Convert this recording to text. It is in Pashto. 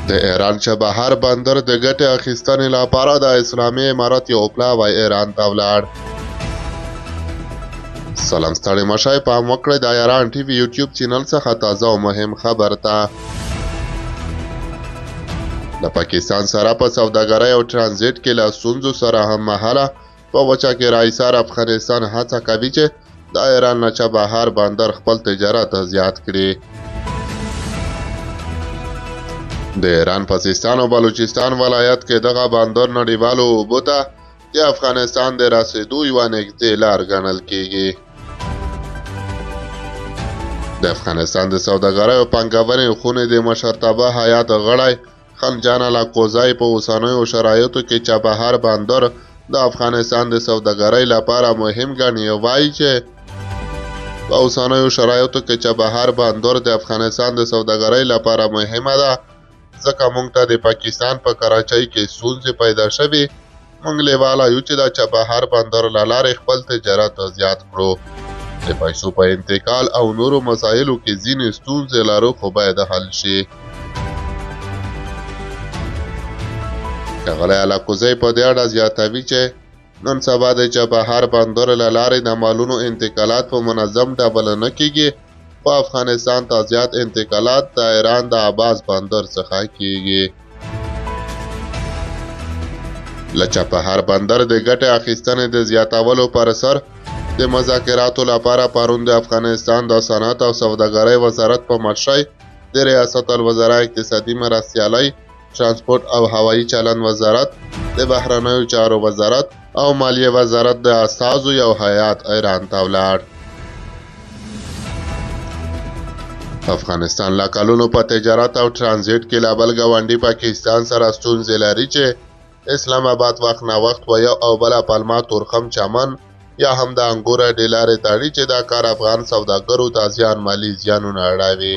د ایران چابهار بندر د ګټې اخیستنې لپاره د اسلامي امارت یو پلاوی ایران ته ولاړ. سلام ستړي مشئ پام وکړئ د ایران ټي وي یوټیوب چینل څخه تازه او مهم خبر ته. د پاکستان سره په سوداګرۍ او ترانزیت کې له ستونزو سره هم مهاله په وچه کې راایسار افغانستان هڅه کوي چې د ایران نه چابهار بندر خپل تجارت زیات کړي. د ایران په سیستان او بلوچستان ولایت کې دغه بندر نړیوالو اوبو ته د افغانستان د رسیدو یوه نږدې لار ګڼل کیږي. د افغانستان د سوداګرۍ او پانګونې خونې د مشرتابه هیات غړی خنجان الاکوزی په اوسنیو شرایطو کې چابهار بندر د افغانستان د سوداګرۍ لپاره مهم ګڼي او وایي چې په اوسنیو شرایطو کې چابهار بندر د افغانستان د سوداګرۍ لپاره مهمه ده، ځکه موږ ته د پاکستان په کراچۍ کې ستونزې پیدا شوي. موږ لیواله یو چې د چابهار بندر له لارې خپل تجارت زیات کړو. د پیسو په انتقال او نورو مسایلو کې ځینې ستونزې لرو، خو باید حل شي. ښاغلی الاکوزی په دې اړه زیاتوي چې نن سبا د چابهار بندر له لارې د مالونو انتقالات په منظم ډول نه کیږي. په افغانستان ته زیات انتقالات د ایران د عباس بندر څخه کیږي. له چابهار بندر د ګټې اخیستنې د زیاتولو پر سر د مذاکراتو لپاره پرون د افغانستان د صنعت او سوداګرۍ وزارت په مشرۍ د ریاست الوزرا اقتصادي مرستیالۍ، ترانسپورت او هوایي چلند وزارت، د بهرنیو چارو وزارت او مالیې وزارت د استازو یو هیات ایران ته ولاړ. افغانستان له کلونو په تجارت او ترانزیت کې له بل ګاونډي پاکستان سره ستونزې لري چې اسلام آباد وخت نه وخت په یو او بله پلمه تورخم چمن یا هم د انګوره ډې لارې تړي چې دا کار افغان سوداګرو ته مالي زیانونه اړوي.